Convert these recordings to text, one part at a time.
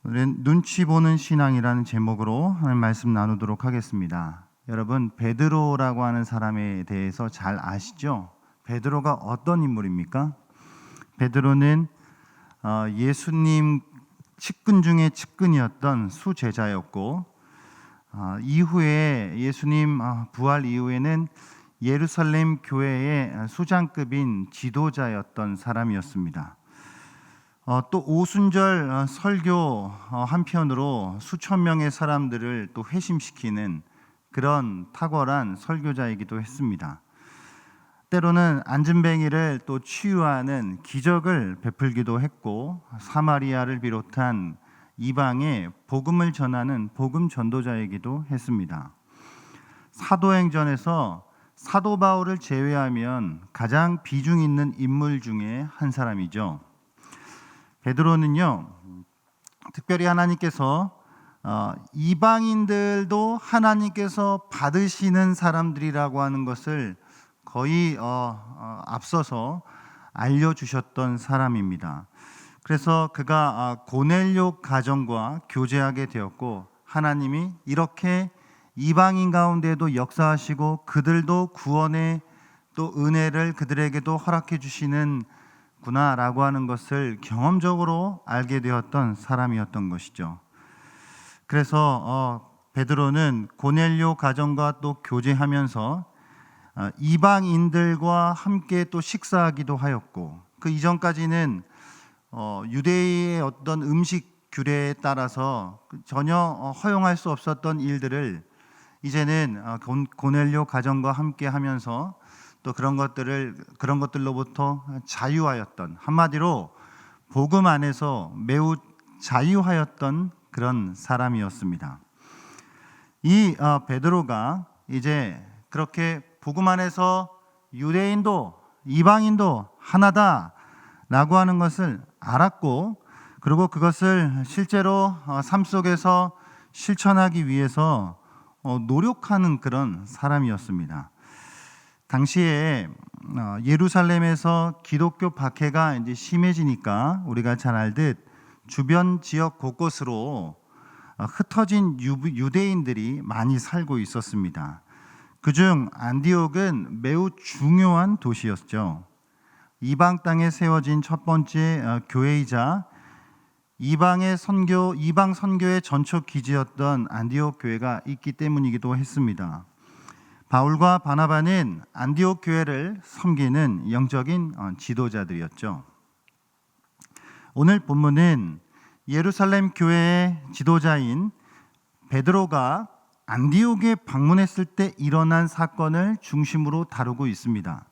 눈치 보는 신앙이라는 제목으로 하나님 말씀 나누도록 하겠습니다. 여러분, 베드로라고 하는 사람에 대해서 잘 아시죠? 베드로가 어떤 인물입니까? 베드로는 예수님 측근 중에 측근이었던 수제자였고, 이후에 예수님 부활 이후에는 예루살렘 교회의 수장급인 지도자였던 사람이었습니다. 또 오순절 설교 한편으로 수천 명의 사람들을 또 회심시키는 그런 탁월한 설교자이기도 했습니다. 때로는 안진뱅이를 또 치유하는 기적을 베풀기도 했고, 사마리아를 비롯한 이방에 복음을 전하는 복음 전도자이기도 했습니다. 사도행전에서 사도 바울을 제외하면 가장 비중 있는 인물 중에 한 사람이죠. 베드로는요, 특별히 하나님께서 이방인들도 하나님께서 받으시는 사람들이라고 하는 것을 거의 앞서서 알려주셨던 사람입니다. 그래서 그가 고넬료 가정과 교제하게 되었고, 하나님이 이렇게 이방인 가운데도 역사하시고 그들도 구원의 또 은혜를 그들에게도 허락해 주시는 구나라고 하는 것을 경험적으로 알게 되었던 사람이었던 것이죠. 그래서 베드로는 고넬료 가정과 또 교제하면서 이방인들과 함께 또 식사하기도 하였고, 그 이전까지는 유대의 어떤 음식 규례에 따라서 전혀 허용할 수 없었던 일들을 이제는 고넬료 가정과 함께 하면서 또 그런 것들로부터 자유하였던, 한마디로 복음 안에서 매우 자유하였던 그런 사람이었습니다. 이 베드로가 이제 그렇게 복음 안에서 유대인도 이방인도 하나다라고 하는 것을 알았고, 그리고 그것을 실제로 삶 속에서 실천하기 위해서 노력하는 그런 사람이었습니다. 당시에 예루살렘에서 기독교 박해가 이제 심해지니까 우리가 잘 알듯 주변 지역 곳곳으로 흩어진 유대인들이 많이 살고 있었습니다. 그중 안디옥은 매우 중요한 도시였죠. 이방 땅에 세워진 첫 번째 교회이자 이방 선교의 전초 기지였던 안디옥 교회가 있기 때문이기도 했습니다. 바울과 바나바는 안디옥 교회를 섬기는 영적인 지도자들이었죠. 오늘 본문은 예루살렘 교회의 지도자인 베드로가 안디옥에 방문했을 때 일어난 사건을 중심으로 다루고 있습니다.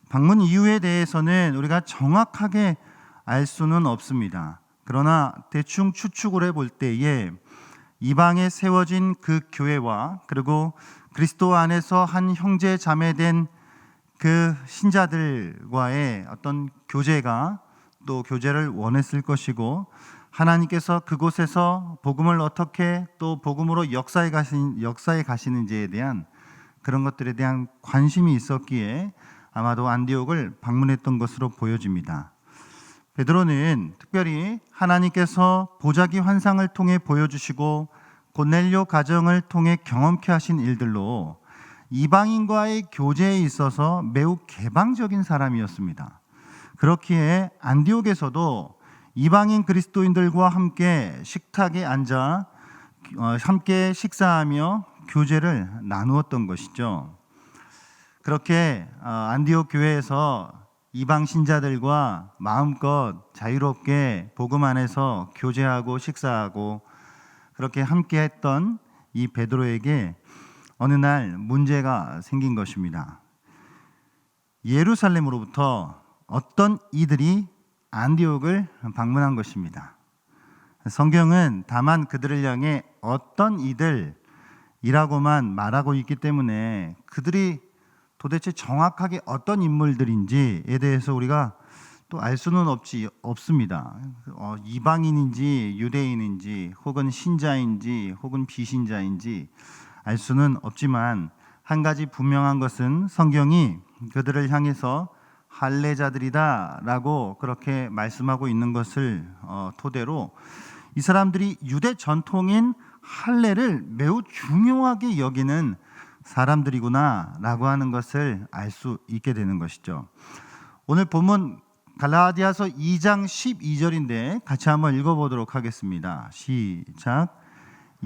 방문 이유에 대해서는 우리가 정확하게 알 수는 없습니다. 그러나 대충 추측을 해볼 때에 이방에 세워진 그 교회와 그리고 그리스도 안에서 한 형제 자매된 그 신자들과의 어떤 또 교제를 원했을 것이고, 하나님께서 그곳에서 복음을 어떻게 또 복음으로 역사에 가시는지에 대한 그런 것들에 대한 관심이 있었기에 아마도 안디옥을 방문했던 것으로 보여집니다. 베드로는 특별히 하나님께서 보자기 환상을 통해 보여주시고 고넬료 가정을 통해 경험케 하신 일들로 이방인과의 교제에 있어서 매우 개방적인 사람이었습니다. 그렇기에 안디옥에서도 이방인 그리스도인들과 함께 식탁에 앉아 함께 식사하며 교제를 나누었던 것이죠. 그렇게 안디옥 교회에서 이방 신자들과 마음껏 자유롭게 복음 안에서 교제하고 식사하고 그렇게 함께 했던 이 베드로에게 어느 날 문제가 생긴 것입니다. 예루살렘으로부터 어떤 이들이 안디옥을 방문한 것입니다. 성경은 다만 그들을 향해 어떤 이들이라고만 말하고 있기 때문에 그들이 도대체 정확하게 어떤 인물들인지에 대해서 우리가 또 알 수는 없습니다. 이방인인지 유대인인지 혹은 신자인지 혹은 비신자인지 알 수는 없지만, 한 가지 분명한 것은 성경이 그들을 향해서 할례자들이다 라고 그렇게 말씀하고 있는 것을 토대로 이 사람들이 유대 전통인 할례를 매우 중요하게 여기는 사람들이구나라고 하는 것을 알 수 있게 되는 것이죠. 오늘 본문 갈라디아서 2장 12절인데 같이 한번 읽어보도록 하겠습니다. 시작.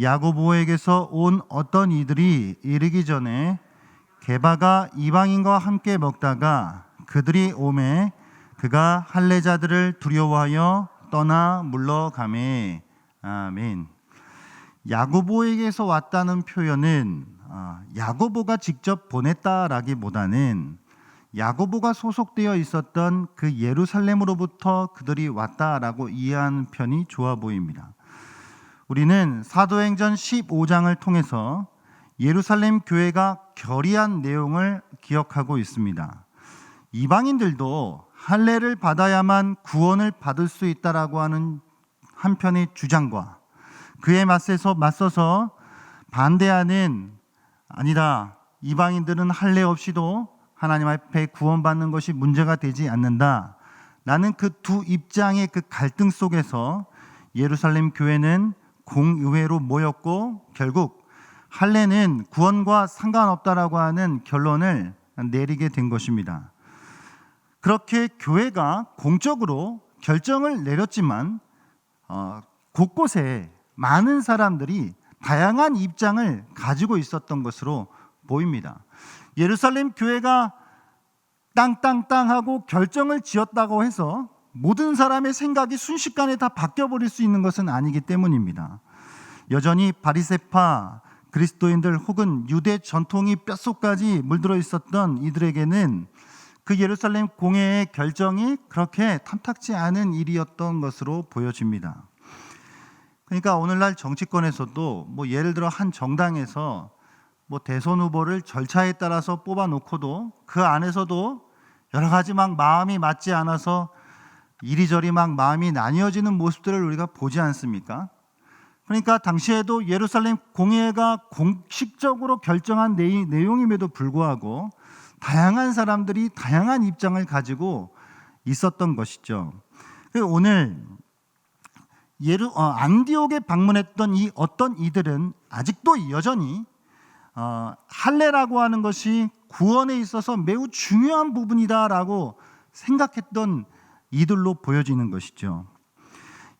야고보에게서 온 어떤 이들이 이르기 전에 게바가 이방인과 함께 먹다가 그들이 오매 그가 할례자들을 두려워하여 떠나 물러가매. 아멘. 야고보에게서 왔다는 표현은 야고보가 직접 보냈다라기보다는 야고보가 소속되어 있었던 그 예루살렘으로부터 그들이 왔다라고 이해하는 편이 좋아 보입니다. 우리는 사도행전 15장을 통해서 예루살렘 교회가 결의한 내용을 기억하고 있습니다. 이방인들도 할례를 받아야만 구원을 받을 수 있다라고 하는 한편의 주장과 그에 맞서서 반대하는 아니다, 이방인들은 할례 없이도 하나님 앞에 구원받는 것이 문제가 되지 않는다 라는 그 두 입장의 그 갈등 속에서 예루살렘 교회는 공의회로 모였고 결국 할례는 구원과 상관없다라고 하는 결론을 내리게 된 것입니다. 그렇게 교회가 공적으로 결정을 내렸지만 곳곳에 많은 사람들이 다양한 입장을 가지고 있었던 것으로 보입니다. 예루살렘 교회가 땅땅땅 하고 결정을 지었다고 해서 모든 사람의 생각이 순식간에 다 바뀌어버릴 수 있는 것은 아니기 때문입니다. 여전히 바리새파 그리스도인들 혹은 유대 전통이 뼛속까지 물들어 있었던 이들에게는 그 예루살렘 공회의 결정이 그렇게 탐탁지 않은 일이었던 것으로 보여집니다. 그러니까 오늘날 정치권에서도 예를 들어 한 정당에서 대선 후보를 절차에 따라서 뽑아놓고도 그 안에서도 여러 가지 마음이 맞지 않아서 이리저리 마음이 나뉘어지는 모습들을 우리가 보지 않습니까? 그러니까 당시에도 예루살렘 공회가 공식적으로 결정한 내용임에도 불구하고 다양한 사람들이 다양한 입장을 가지고 있었던 것이죠. 오늘 안디옥에 방문했던 이 어떤 이들은 아직도 여전히 할례라고 하는 것이 구원에 있어서 매우 중요한 부분이다라고 생각했던 이들로 보여지는 것이죠.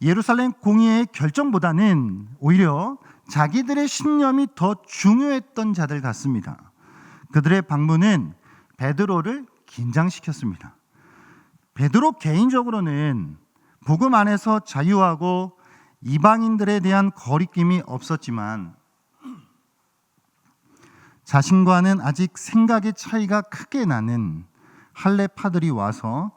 예루살렘 공의의 결정보다는 오히려 자기들의 신념이 더 중요했던 자들 같습니다. 그들의 방문은 베드로를 긴장시켰습니다. 베드로 개인적으로는 복음 안에서 자유하고 이방인들에 대한 거리낌이 없었지만 자신과는 아직 생각의 차이가 크게 나는 할례파들이 와서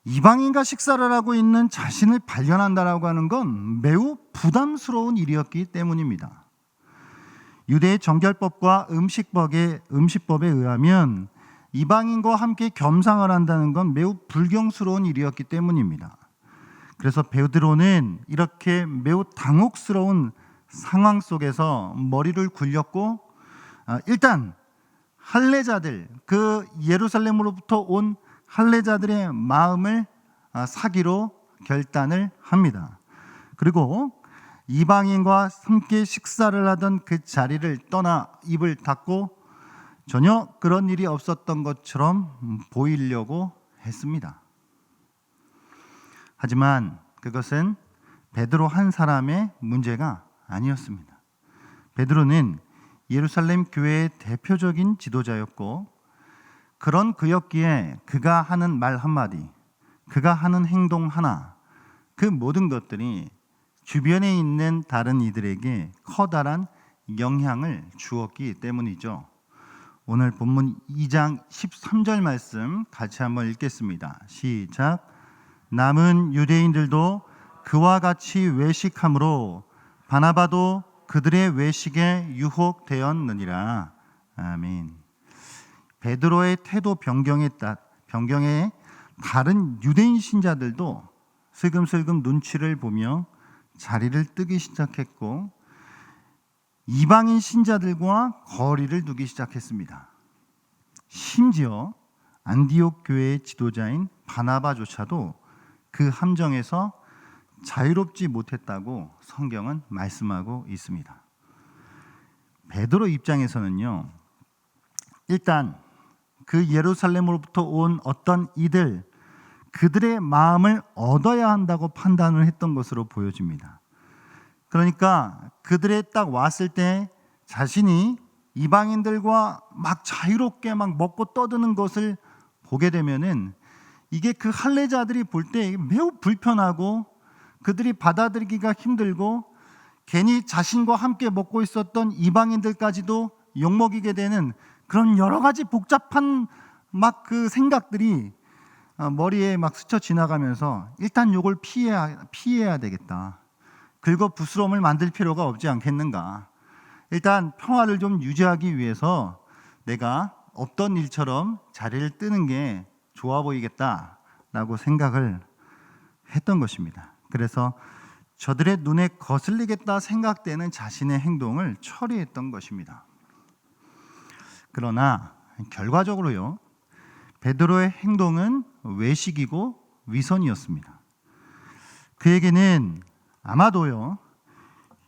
이방인과 식사를 하고 있는 자신을 발견한다라고 하는 건 매우 부담스러운 일이었기 때문입니다. 유대의 정결법과 음식법에 의하면 이방인과 함께 겸상을 한다는 건 매우 불경스러운 일이었기 때문입니다. 그래서 베드로는 이렇게 매우 당혹스러운 상황 속에서 머리를 굴렸고 일단 할례자들, 그 예루살렘으로부터 온 할례자들의 마음을 사기로 결단을 합니다. 그리고 이방인과 함께 식사를 하던 그 자리를 떠나 입을 닫고 전혀 그런 일이 없었던 것처럼 보이려고 했습니다. 하지만 그것은 베드로 한 사람의 문제가 아니었습니다. 베드로는 예루살렘 교회의 대표적인 지도자였고 그런 그였기에 그가 하는 말 한마디, 그가 하는 행동 하나, 그 모든 것들이 주변에 있는 다른 이들에게 커다란 영향을 주었기 때문이죠. 오늘 본문 2장 13절 말씀 같이 한번 읽겠습니다. 시작. 남은 유대인들도 그와 같이 외식함으로 바나바도 그들의 외식에 유혹되었느니라. 아멘. 베드로의 태도 변경에 다른 유대인 신자들도 슬금슬금 눈치를 보며 자리를 뜨기 시작했고 이방인 신자들과 거리를 두기 시작했습니다. 심지어 안디옥 교회의 지도자인 바나바조차도 그 함정에서 자유롭지 못했다고 성경은 말씀하고 있습니다. 베드로 입장에서는요, 일단 그 예루살렘으로부터 온 어떤 이들, 그들의 마음을 얻어야 한다고 판단을 했던 것으로 보여집니다. 그러니까 그들의 딱 왔을 때 자신이 이방인들과 막 자유롭게 막 먹고 떠드는 것을 보게 되면은 이게 그 할례자들이 볼 때 매우 불편하고 그들이 받아들이기가 힘들고 괜히 자신과 함께 먹고 있었던 이방인들까지도 욕먹이게 되는 그런 여러 가지 복잡한 막 그 생각들이 머리에 막 스쳐 지나가면서 일단 욕을 피해야 되겠다. 긁어 부스럼을 만들 필요가 없지 않겠는가. 일단 평화를 좀 유지하기 위해서 내가 없던 일처럼 자리를 뜨는 게 좋아 보이겠다라고 생각을 했던 것입니다. 그래서 저들의 눈에 거슬리겠다 생각되는 자신의 행동을 처리했던 것입니다. 그러나 결과적으로요, 베드로의 행동은 외식이고 위선이었습니다. 그에게는 아마도요,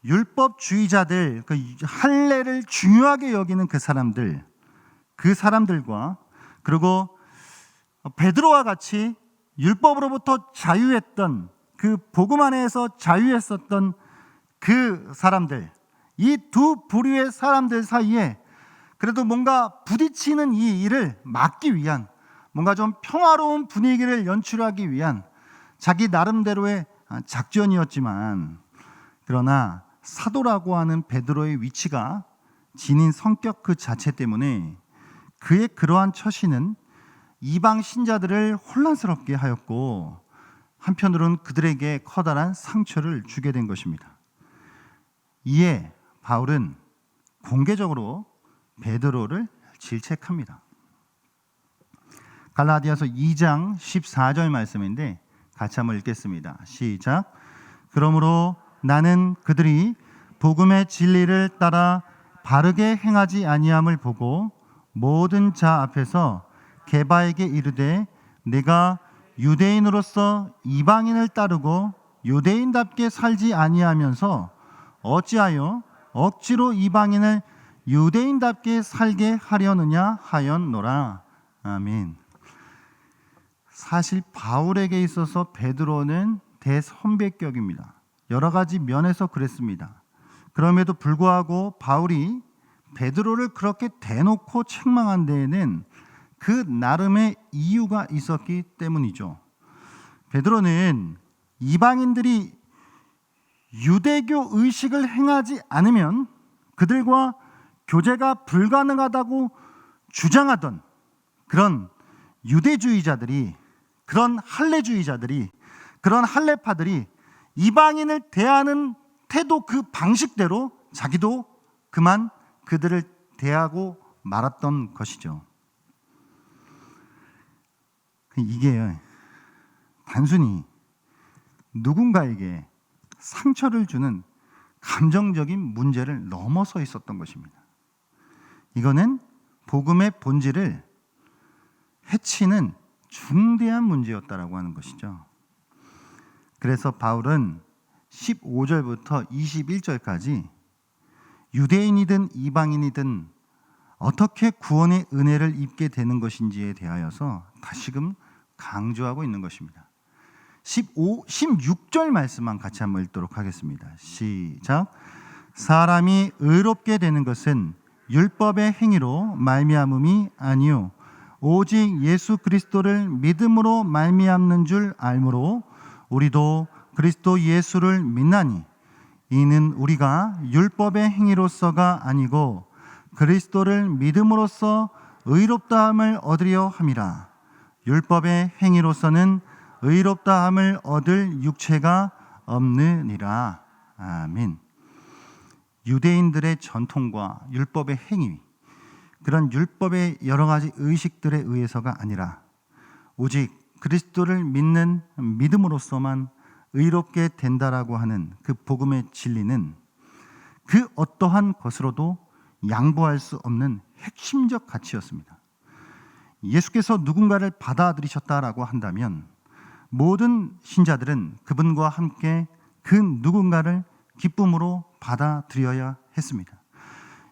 율법주의자들, 그 할례를 중요하게 여기는 그 사람들과 그리고 베드로와 같이 율법으로부터 자유했던 그 복음 안에서 자유했었던 그 사람들, 이 두 부류의 사람들 사이에 그래도 뭔가 부딪히는 이 일을 막기 위한, 뭔가 좀 평화로운 분위기를 연출하기 위한 자기 나름대로의 작전이었지만, 그러나 사도라고 하는 베드로의 위치가 지닌 성격 그 자체 때문에 그의 그러한 처신은 이방 신자들을 혼란스럽게 하였고, 한편으로는 그들에게 커다란 상처를 주게 된 것입니다. 이에 바울은 공개적으로 베드로를 질책합니다. 갈라디아서 2장 14절 말씀인데 같이 한번 읽겠습니다. 시작. 그러므로 나는 그들이 복음의 진리를 따라 바르게 행하지 아니함을 보고 모든 자 앞에서 게바에게 이르되, 내가 유대인으로서 이방인을 따르고 유대인답게 살지 아니하면서 어찌하여 억지로 이방인을 유대인답게 살게 하려느냐 하였노라. 아멘. 사실 바울에게 있어서 베드로는 대선배격입니다. 여러 가지 면에서 그랬습니다. 그럼에도 불구하고 바울이 베드로를 그렇게 대놓고 책망한 데에는 그 나름의 이유가 있었기 때문이죠. 베드로는 이방인들이 유대교 의식을 행하지 않으면 그들과 교제가 불가능하다고 주장하던 그런 유대주의자들이, 그런 할례주의자들이, 그런 할례파들이 이방인을 대하는 태도 그 방식대로 자기도 그만 그들을 대하고 말았던 것이죠. 이게 단순히 누군가에게 상처를 주는 감정적인 문제를 넘어서 있었던 것입니다. 이거는 복음의 본질을 해치는 중대한 문제였다라고 하는 것이죠. 그래서 바울은 15절부터 21절까지 유대인이든 이방인이든 어떻게 구원의 은혜를 입게 되는 것인지에 대하여서 다시금 강조하고 있는 것입니다. 16절 말씀만 같이 한번 읽도록 하겠습니다. 시작. 사람이 의롭게 되는 것은 율법의 행위로 말미암음이 아니요 오직 예수 그리스도를 믿음으로 말미암는 줄 알므로 우리도 그리스도 예수를 믿나니, 이는 우리가 율법의 행위로서가 아니고 그리스도를 믿음으로써 의롭다함을 얻으려 함이라. 율법의 행위로서는 의롭다함을 얻을 육체가 없느니라. 아멘. 유대인들의 전통과 율법의 행위, 그런 율법의 여러 가지 의식들에 의해서가 아니라 오직 그리스도를 믿는 믿음으로서만 의롭게 된다라고 하는 그 복음의 진리는 그 어떠한 것으로도 양보할 수 없는 핵심적 가치였습니다. 예수께서 누군가를 받아들이셨다라고 한다면 모든 신자들은 그분과 함께 그 누군가를 기쁨으로 받아들여야 했습니다.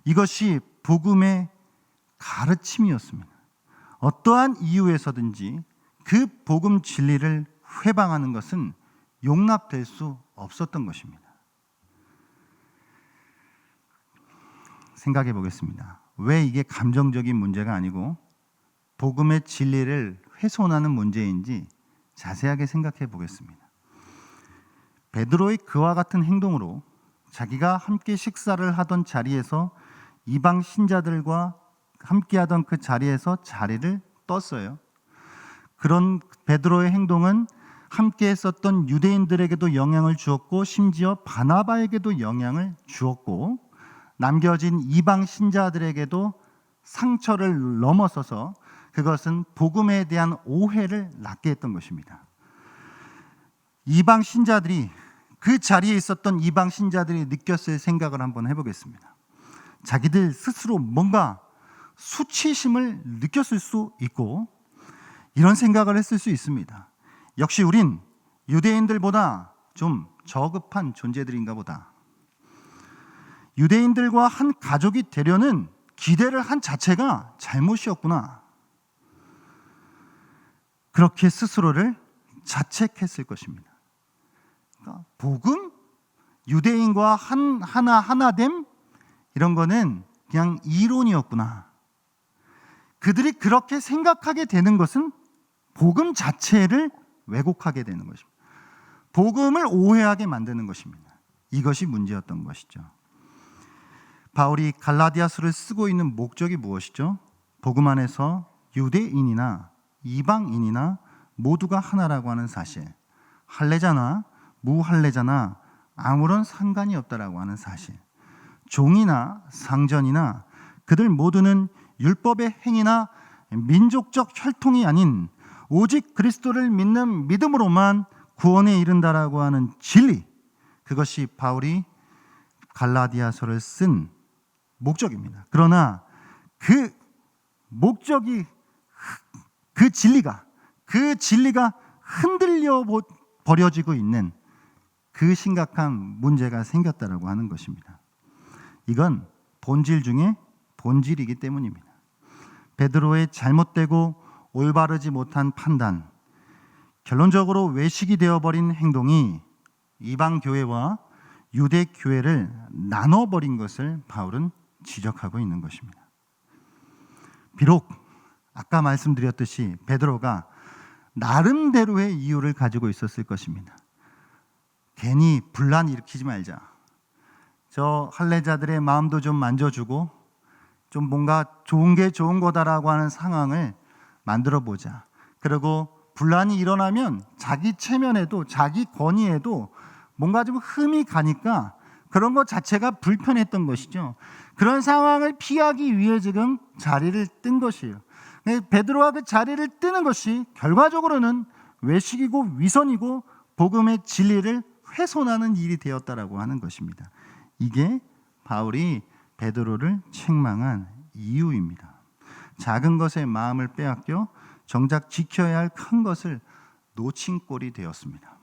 이것이 복음의 가르침이었습니다. 어떠한 이유에서든지 그 복음 진리를 회방하는 것은 용납될 수 없었던 것입니다. 생각해 보겠습니다. 왜 이게 감정적인 문제가 아니고 복음의 진리를 훼손하는 문제인지 자세하게 생각해 보겠습니다. 베드로의 그와 같은 행동으로 자기가 함께 식사를 하던 자리에서 이방 신자들과 함께하던 그 자리에서 자리를 떴어요. 그런 베드로의 행동은 함께 했었던 유대인들에게도 영향을 주었고 심지어 바나바에게도 영향을 주었고 남겨진 이방 신자들에게도 상처를 넘어서서 그것은 복음에 대한 오해를 낳게 했던 것입니다. 이방 신자들이 그 자리에 있었던 이방 신자들이 느꼈을 생각을 한번 해보겠습니다. 자기들 스스로 뭔가 수치심을 느꼈을 수 있고 이런 생각을 했을 수 있습니다. 역시 우린 유대인들보다 좀 저급한 존재들인가 보다. 유대인들과 한 가족이 되려는 기대를 한 자체가 잘못이었구나. 그렇게 스스로를 자책했을 것입니다. 그러니까 복음, 유대인과 하나됨 이런 거는 그냥 이론이었구나. 그들이 그렇게 생각하게 되는 것은 복음 자체를 왜곡하게 되는 것입니다. 복음을 오해하게 만드는 것입니다. 이것이 문제였던 것이죠. 바울이 갈라디아서를 쓰고 있는 목적이 무엇이죠? 복음 안에서 유대인이나 이방인이나 모두가 하나라고 하는 사실, 할례자나 무할례자나 아무런 상관이 없다라고 하는 사실, 종이나 상전이나 그들 모두는 율법의 행위나 민족적 혈통이 아닌 오직 그리스도를 믿는 믿음으로만 구원에 이른다라고 하는 진리, 그것이 바울이 갈라디아서를 쓴 목적입니다. 그러나 그 목적이 그 진리가 흔들려 버려지고 있는 그 심각한 문제가 생겼다라고 하는 것입니다. 이건 본질 중에 본질이기 때문입니다. 베드로의 잘못되고 올바르지 못한 판단, 결론적으로 외식이 되어버린 행동이 이방 교회와 유대 교회를 나눠버린 것을 바울은 지적하고 있는 것입니다. 비록 아까 말씀드렸듯이 베드로가 나름대로의 이유를 가지고 있었을 것입니다. 괜히 분란 일으키지 말자. 저 할례자들의 마음도 좀 만져주고 좀 뭔가 좋은 게 좋은 거다라고 하는 상황을 만들어 보자. 그리고 분란이 일어나면 자기 체면에도 자기 권위에도 뭔가 좀 흠이 가니까 그런 것 자체가 불편했던 것이죠. 그런 상황을 피하기 위해 지금 자리를 뜬 것이에요. 베드로가 그 자리를 뜨는 것이 결과적으로는 외식이고 위선이고 복음의 진리를 훼손하는 일이 되었다라고 하는 것입니다. 이게 바울이 베드로를 책망한 이유입니다. 작은 것에 마음을 빼앗겨 정작 지켜야 할 큰 것을 놓친 꼴이 되었습니다.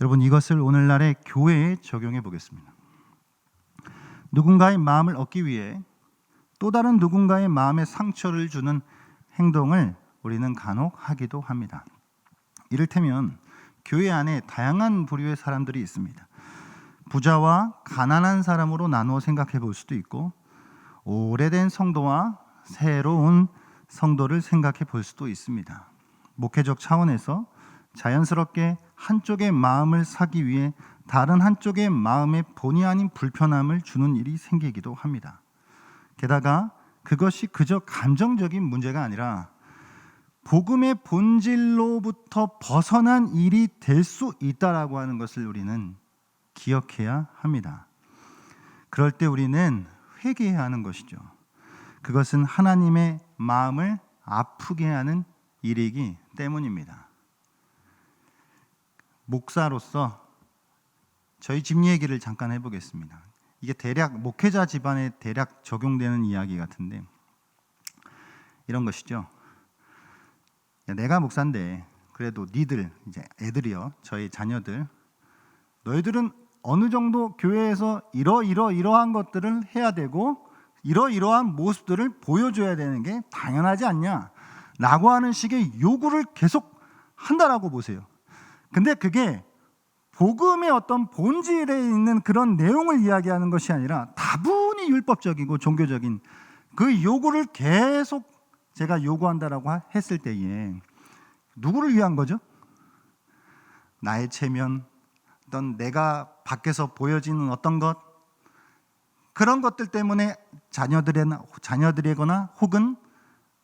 여러분, 이것을 오늘날의 교회에 적용해 보겠습니다. 누군가의 마음을 얻기 위해 또 다른 누군가의 마음에 상처를 주는 행동을 우리는 간혹 하기도 합니다. 이를테면 교회 안에 다양한 부류의 사람들이 있습니다. 부자와 가난한 사람으로 나누어 생각해 볼 수도 있고, 오래된 성도와 새로운 성도를 생각해 볼 수도 있습니다. 목회적 차원에서 자연스럽게 한쪽의 마음을 사기 위해 다른 한쪽의 마음에 본의 아닌 불편함을 주는 일이 생기기도 합니다. 게다가 그것이 그저 감정적인 문제가 아니라 복음의 본질로부터 벗어난 일이 될 수 있다라고 하는 것을 우리는 기억해야 합니다. 그럴 때 우리는 회개해야 하는 것이죠. 그것은 하나님의 마음을 아프게 하는 일이기 때문입니다. 목사로서 저희 집 얘기를 잠깐 해보겠습니다. 이게 대략 목회자 집안에 대략 적용되는 이야기 같은데 이런 것이죠. 야, 내가 목사인데 그래도 니들 이제 애들이요, 저희 자녀들, 너희들은 어느 정도 교회에서 이러한 것들을 해야 되고 이러이러한 모습들을 보여줘야 되는 게 당연하지 않냐 라고 하는 식의 요구를 계속 한다라고 보세요. 근데 그게 복음의 어떤 본질에 있는 그런 내용을 이야기하는 것이 아니라 다분히 율법적이고 종교적인 그 요구를 계속 제가 요구한다라고 했을 때에 누구를 위한 거죠? 나의 체면, 어떤 내가 밖에서 보여지는 어떤 것, 그런 것들 때문에 자녀들에거나 혹은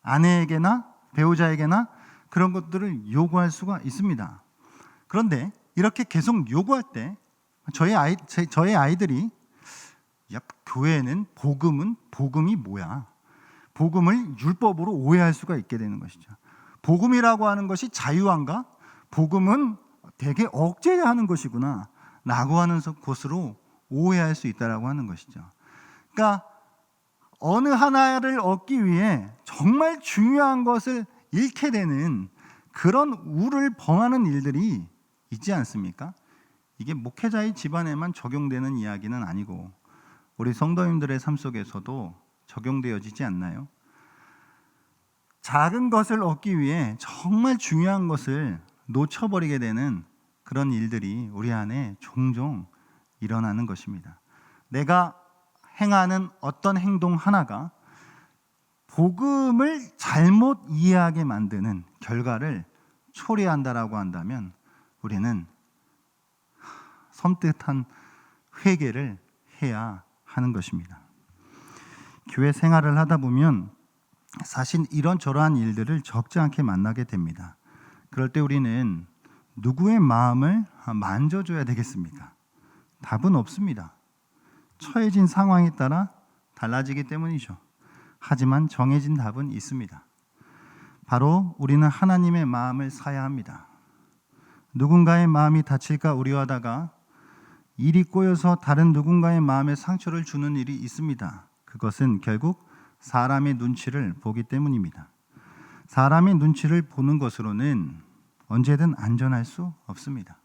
아내에게나 배우자에게나 그런 것들을 요구할 수가 있습니다. 그런데 이렇게 계속 요구할 때 저의 아이들이 야, 교회는 복음이 뭐야? 복음을 율법으로 오해할 수가 있게 되는 것이죠. 복음이라고 하는 것이 자유한가? 복음은 되게 억제하는 것이구나 라고 하는 곳으로 오해할 수 있다라고 하는 것이죠. 그러니까 어느 하나를 얻기 위해 정말 중요한 것을 잃게 되는 그런 우를 범하는 일들이 있지 않습니까? 이게 목회자의 집안에만 적용되는 이야기는 아니고 우리 성도님들의 삶 속에서도 적용되어지지 않나요? 작은 것을 얻기 위해 정말 중요한 것을 놓쳐버리게 되는 그런 일들이 우리 안에 종종 일어나는 것입니다. 내가 행하는 어떤 행동 하나가 복음을 잘못 이해하게 만드는 결과를 초래한다라고 한다면 우리는 섬뜩한 회개를 해야 하는 것입니다. 교회 생활을 하다 보면 사실 이런저러한 일들을 적지 않게 만나게 됩니다. 그럴 때 우리는 누구의 마음을 만져줘야 되겠습니까? 답은 없습니다. 처해진 상황에 따라 달라지기 때문이죠. 하지만 정해진 답은 있습니다. 바로 우리는 하나님의 마음을 사야 합니다. 누군가의 마음이 다칠까 우려하다가 일이 꼬여서 다른 누군가의 마음에 상처를 주는 일이 있습니다. 그것은 결국 사람의 눈치를 보기 때문입니다. 사람의 눈치를 보는 것으로는 언제든 안전할 수 없습니다.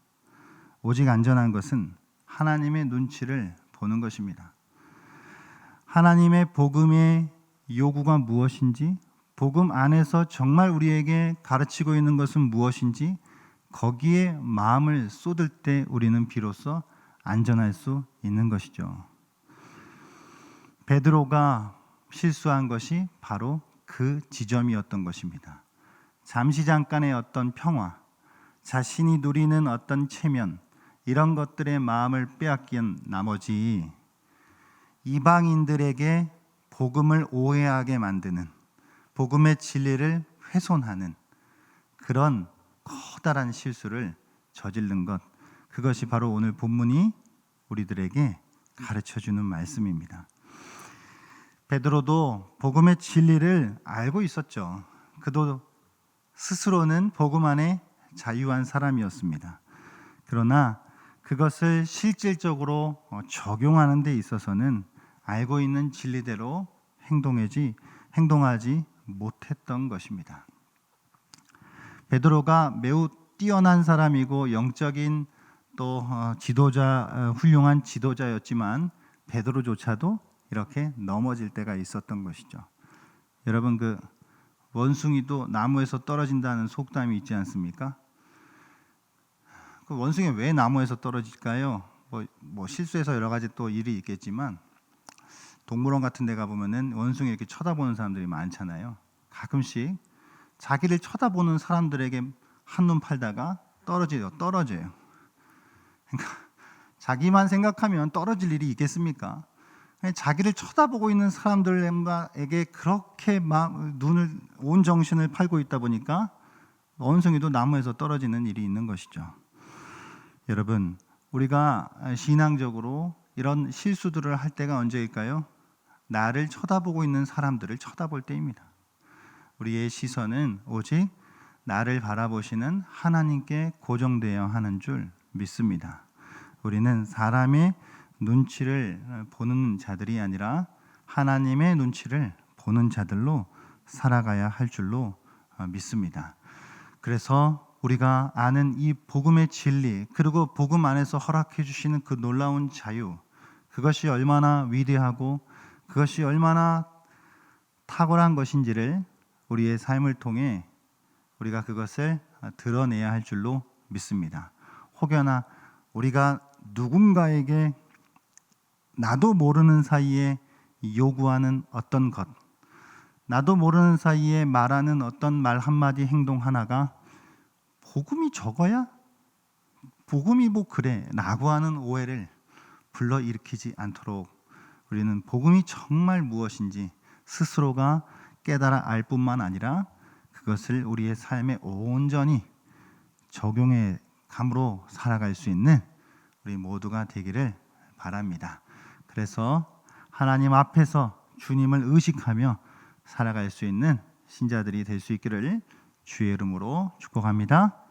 오직 안전한 것은 하나님의 눈치를 보는 것입니다. 하나님의 복음의 요구가 무엇인지, 복음 안에서 정말 우리에게 가르치고 있는 것은 무엇인지 거기에 마음을 쏟을 때 우리는 비로소 안전할 수 있는 것이죠. 베드로가 실수한 것이 바로 그 지점이었던 것입니다. 잠시 잠깐의 어떤 평화, 자신이 누리는 어떤 체면, 이런 것들의 마음을 빼앗긴 나머지 이방인들에게 복음을 오해하게 만드는, 복음의 진리를 훼손하는 그런 커다란 실수를 저지른 것, 그것이 바로 오늘 본문이 우리들에게 가르쳐주는 말씀입니다. 베드로도 복음의 진리를 알고 있었죠. 그도 스스로는 복음 안에 자유한 사람이었습니다. 그러나 그것을 실질적으로 적용하는 데 있어서는 알고 있는 진리대로 행동하지 못했던 것입니다. 베드로가 매우 뛰어난 사람이고 영적인 또 훌륭한 지도자였지만 베드로조차도 이렇게 넘어질 때가 있었던 것이죠. 여러분, 그 원숭이도 나무에서 떨어진다는 속담이 있지 않습니까? 그 원숭이 왜 나무에서 떨어질까요? 뭐 실수해서 여러 가지 또 일이 있겠지만 동물원 같은 데 가보면은 원숭이 이렇게 쳐다보는 사람들이 많잖아요. 가끔씩 자기를 쳐다보는 사람들에게 한눈 팔다가 떨어져요. 그러니까 자기만 생각하면 떨어질 일이 있겠습니까? 자기를 쳐다보고 있는 사람들에게 그렇게 온 정신을 팔고 있다 보니까 원숭이도 나무에서 떨어지는 일이 있는 것이죠. 여러분, 우리가 신앙적으로 이런 실수들을 할 때가 언제일까요? 나를 쳐다보고 있는 사람들을 쳐다볼 때입니다. 우리의 시선은 오직 나를 바라보시는 하나님께 고정되어야 하는 줄 믿습니다. 우리는 사람의 눈치를 보는 자들이 아니라 하나님의 눈치를 보는 자들로 살아가야 할 줄로 믿습니다. 그래서 우리가 아는 이 복음의 진리, 그리고 복음 안에서 허락해 주시는 그 놀라운 자유, 그것이 얼마나 위대하고 그것이 얼마나 탁월한 것인지를 우리의 삶을 통해 우리가 그것을 드러내야 할 줄로 믿습니다. 혹여나 우리가 누군가에게 나도 모르는 사이에 요구하는 어떤 것, 나도 모르는 사이에 말하는 어떤 말 한마디 행동 하나가 복음이 저거야? 복음이 뭐 그래? 라고 하는 오해를 불러일으키지 않도록 우리는 복음이 정말 무엇인지 스스로가 깨달아 알 뿐만 아니라 그것을 우리의 삶에 온전히 적용해 감으로 살아갈 수 있는 우리 모두가 되기를 바랍니다. 그래서 하나님 앞에서 주님을 의식하며 살아갈 수 있는 신자들이 될 수 있기를 주의 이름으로 축복합니다.